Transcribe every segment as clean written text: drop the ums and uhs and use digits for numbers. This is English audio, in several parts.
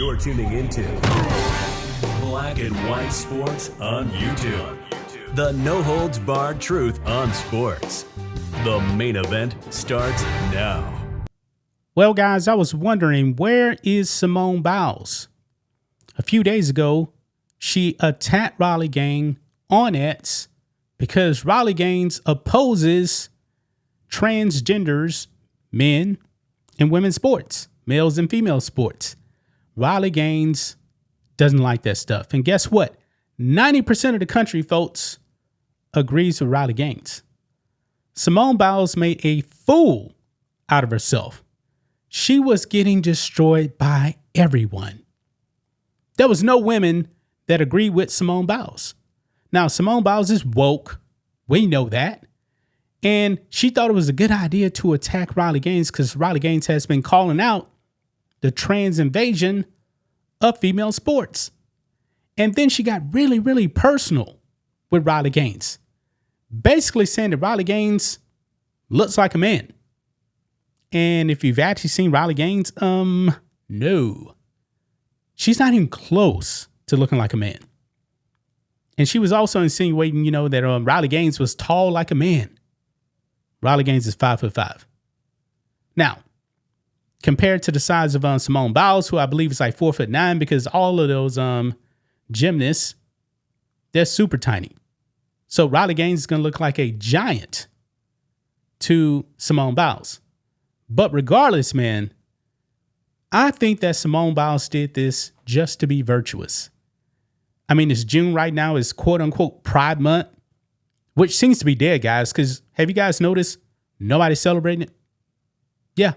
You're tuning into Black and White Sports on YouTube. The no-holds-barred truth on sports. The main event starts now. Well, guys, I was wondering, where is Simone Biles? A few days ago, she attacked Riley Gaines on X because Riley Gaines opposes transgenders, men and women's sports, males and female sports. Riley Gaines doesn't like that stuff. And guess what? 90% of the country, folks, agrees with Riley Gaines. Simone Biles made a fool out of herself. She was getting destroyed by everyone. There was no women that agreed with Simone Biles. Now, Simone Biles is woke. We know that. And she thought it was a good idea to attack Riley Gaines because Riley Gaines has been calling out the trans invasion of female sports. And then she got really, really personal with Riley Gaines, basically saying that Riley Gaines looks like a man. And if you've actually seen Riley Gaines, no. She's not even close to looking like a man. And she was also insinuating, that Riley Gaines was tall like a man. Riley Gaines is 5'5". Now, compared to the size of Simone Biles, who I believe is like 4'9", because all of those gymnasts, they're super tiny. So Riley Gaines is going to look like a giant to Simone Biles. But regardless, man, I think that Simone Biles did this just to be virtuous. I mean, it's June right now. It's quote unquote Pride Month, which seems to be dead, guys. Because have you guys noticed nobody's celebrating it? Yeah,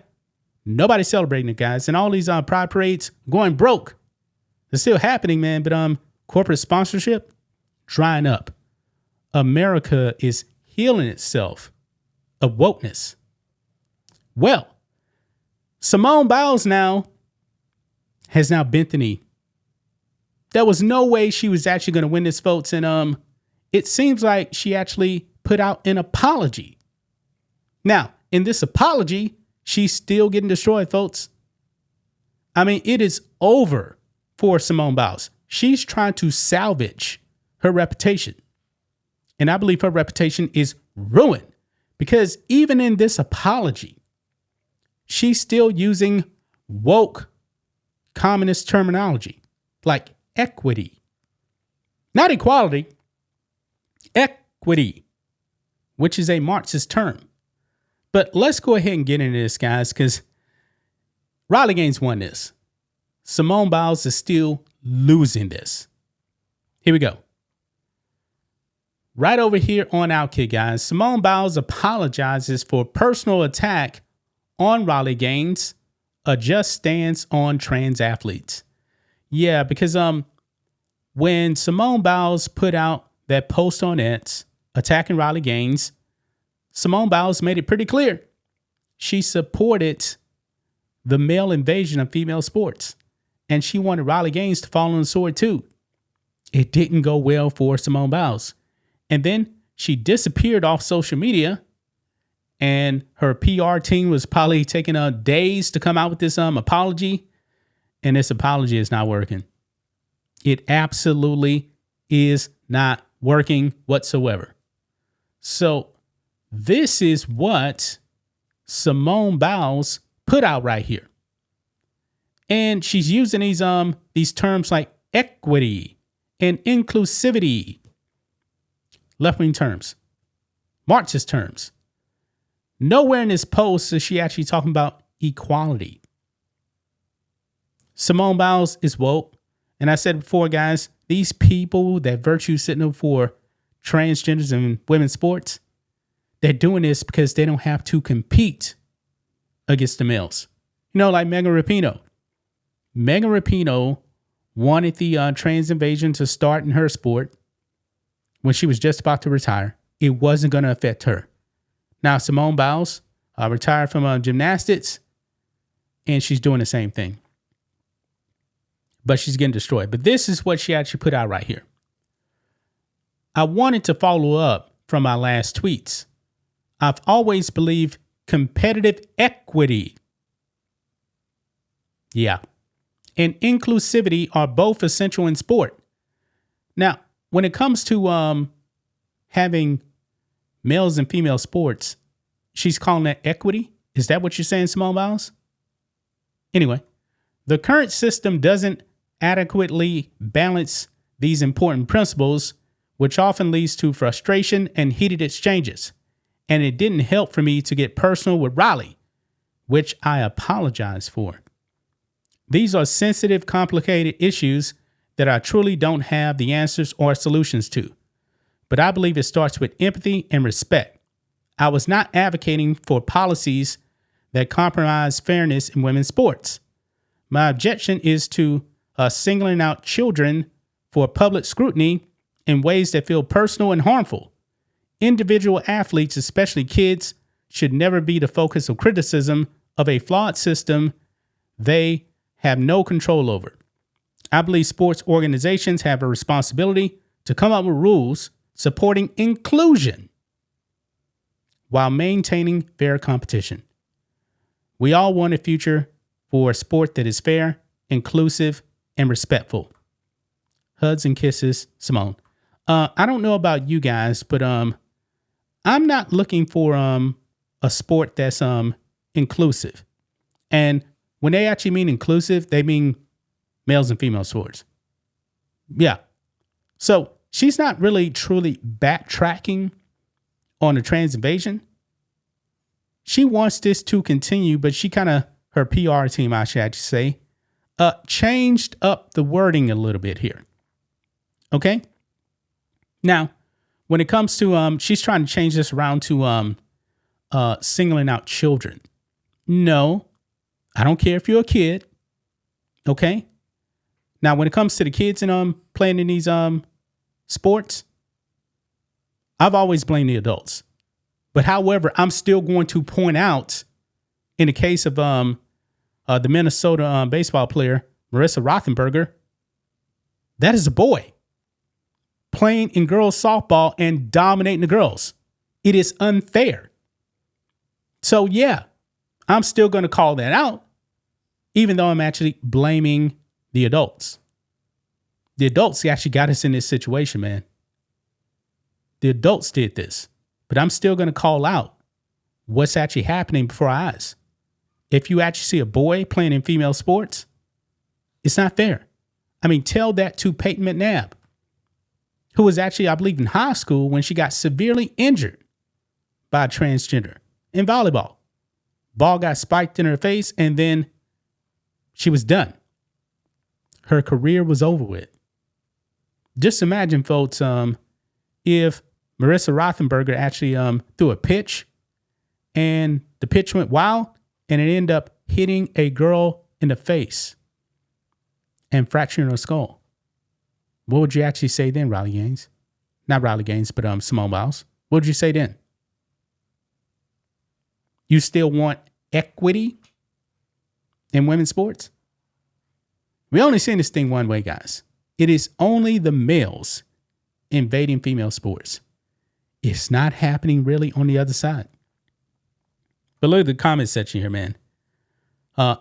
nobody's celebrating it, guys. And all these pride parades going broke. They're still happening, man. But corporate sponsorship drying up. America is healing itself of wokeness. Well, Simone Biles has now bent the knee. There was no way she was actually going to win this, folks. And it seems like she actually put out an apology. Now, in this apology, she's still getting destroyed, folks. I mean, it is over for Simone Biles. She's trying to salvage her reputation. And I believe her reputation is ruined because even in this apology, she's still using woke communist terminology like equity, not equality, equity, which is a Marxist term. But let's go ahead and get into this, guys, because Riley Gaines won this. Simone Biles is still losing this. Here we go. Right over here on Outkick, guys, Simone Biles apologizes for personal attack on Riley Gaines, a just stance on trans athletes. Yeah, because when Simone Biles put out that post on X attacking Riley Gaines, Simone Biles made it pretty clear she supported the male invasion of female sports, and she wanted Riley Gaines to fall on the sword too. It didn't go well for Simone Biles, and then she disappeared off social media. And her PR team was probably taking days to come out with this apology. And this apology is not working. It absolutely is not working whatsoever. So this is what Simone Biles put out right here. And she's using these terms like equity and inclusivity, left-wing terms, Marxist terms. Nowhere in this post is she actually talking about equality. Simone Biles is woke. And I said before, guys, these people that virtue sitting up for transgenders and women's sports, they're doing this because they don't have to compete against the males. Like Megan Rapinoe. Megan Rapinoe wanted the trans invasion to start in her sport when she was just about to retire. It wasn't going to affect her. Now, Simone Biles retired from gymnastics, and she's doing the same thing. But she's getting destroyed. But this is what she actually put out right here. I wanted to follow up from my last tweets. I've always believed competitive equity. Yeah. and inclusivity are both essential in sport. Now, when it comes to having males and female sports, she's calling that equity. Is that what you're saying, Simone Biles? Anyway, the current system doesn't adequately balance these important principles, which often leads to frustration and heated exchanges. And it didn't help for me to get personal with Riley, which I apologize for. These are sensitive, complicated issues that I truly don't have the answers or solutions to. But I believe it starts with empathy and respect. I was not advocating for policies that compromise fairness in women's sports. My objection is to singling out children for public scrutiny in ways that feel personal and harmful. Individual athletes, especially kids, should never be the focus of criticism of a flawed system they have no control over. I believe sports organizations have a responsibility to come up with rules supporting inclusion while maintaining fair competition. We all want a future for a sport that is fair, inclusive, and respectful. Hugs and kisses, Simone. I don't know about you guys, but I'm not looking for a sport that's inclusive. And when they actually mean inclusive, they mean males and female sports. Yeah. So she's not really truly backtracking on the trans invasion. She wants this to continue, but she kind of, her PR team, I should actually say, changed up the wording a little bit here. Okay. Now, when it comes to, she's trying to change this around to singling out children. No, I don't care if you're a kid. Okay. Now, when it comes to the kids and playing in these sports, I've always blamed the adults. But however, I'm still going to point out, in the case of the Minnesota baseball player, Marissa Rothenberger, that is a boy playing in girls softball and dominating the girls. It is unfair. So yeah, I'm still going to call that out, even though I'm actually blaming the adults. The adults actually got us in this situation, man. The adults did this, but I'm still going to call out what's actually happening before our eyes. If you actually see a boy playing in female sports, it's not fair. I mean, tell that to Peyton McNabb, who was actually, I believe, in high school when she got severely injured by a transgender in volleyball. Ball got spiked in her face, and then she was done. Her career was over with. Just imagine, folks, if Marissa Rothenberger actually threw a pitch and the pitch went wild and it ended up hitting a girl in the face and fracturing her skull. What would you actually say then, Riley Gaines? Not Riley Gaines, but Simone Biles. What would you say then? You still want equity in women's sports? We only seen this thing one way, guys. It is only the males invading female sports. It's not happening really on the other side. But look at the comment section here, man.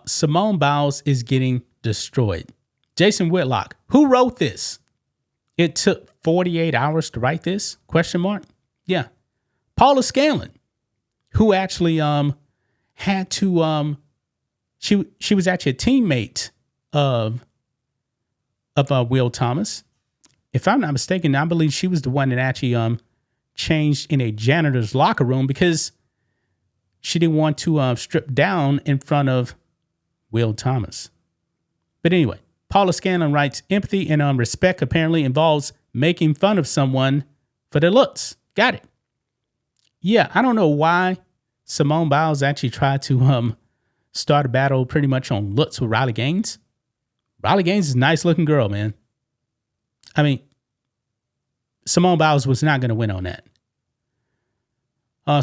Simone Biles is getting destroyed. Jason Whitlock, who wrote this? It took 48 hours to write this? Question mark. Yeah. Paula Scanlon, who actually had to she was actually a teammate of Will Thomas. If I'm not mistaken, I believe she was the one that actually changed in a janitor's locker room because she didn't want to strip down in front of Will Thomas. But anyway, Paula Scanlon writes, empathy and respect apparently involves making fun of someone for their looks. Got it. Yeah, I don't know why Simone Biles actually tried to start a battle pretty much on looks with Riley Gaines. Riley Gaines is a nice looking girl, man. I mean, Simone Biles was not going to win on that.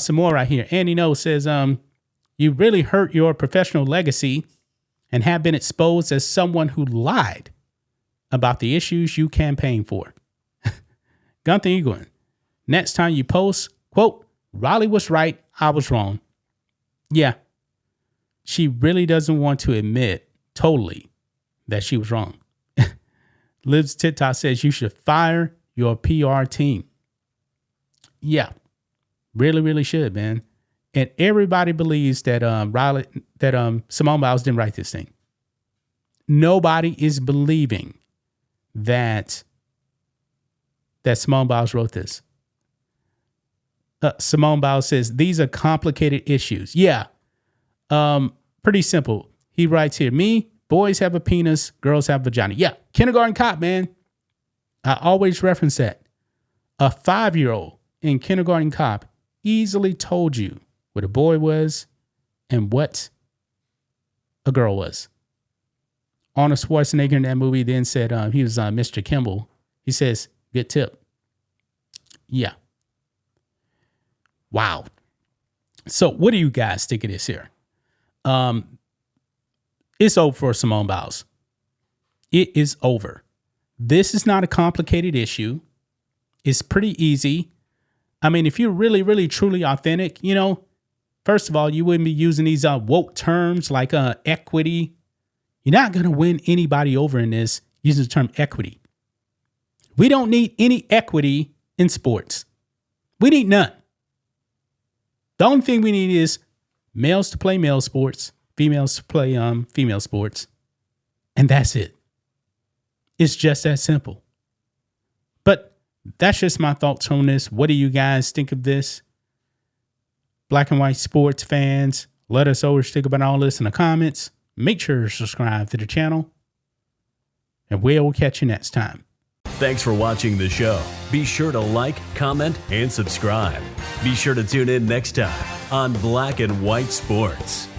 Some more right here. Andy No says, you really hurt your professional legacy and have been exposed as someone who lied about the issues you campaigned for. Gunther Egoin, next time you post, quote, Riley was right, I was wrong. Yeah. She really doesn't want to admit totally that she was wrong. Liv's TikTok says you should fire your PR team. Yeah, really, really should, man. And everybody believes that Simone Biles didn't write this thing. Nobody is believing that Simone Biles wrote this. Simone Biles says these are complicated issues. Yeah, pretty simple. He writes here, me, boys have a penis, girls have vagina. Yeah, Kindergarten Cop, man. I always reference that. A 5-year-old in Kindergarten Cop easily told you what a boy was and what a girl was. Arnold Schwarzenegger in that movie then said he was Mr. Kimball. He says, good tip. Yeah. Wow. So what do you guys think of this here? It's over for Simone Biles. It is over. This is not a complicated issue. It's pretty easy. I mean, if you're really, really, truly authentic, first of all, you wouldn't be using these woke terms like equity. You're not going to win anybody over in this using the term equity. We don't need any equity in sports. We need none. The only thing we need is males to play male sports, females to play female sports. And that's it. It's just that simple. But that's just my thoughts on this. What do you guys think of this? Black and white sports fans, let us always think about all this in the comments. Make sure to subscribe to the channel. And we'll catch you next time. Thanks for watching the show. Be sure to like, comment, and subscribe. Be sure to tune in next time on Black and White Sports.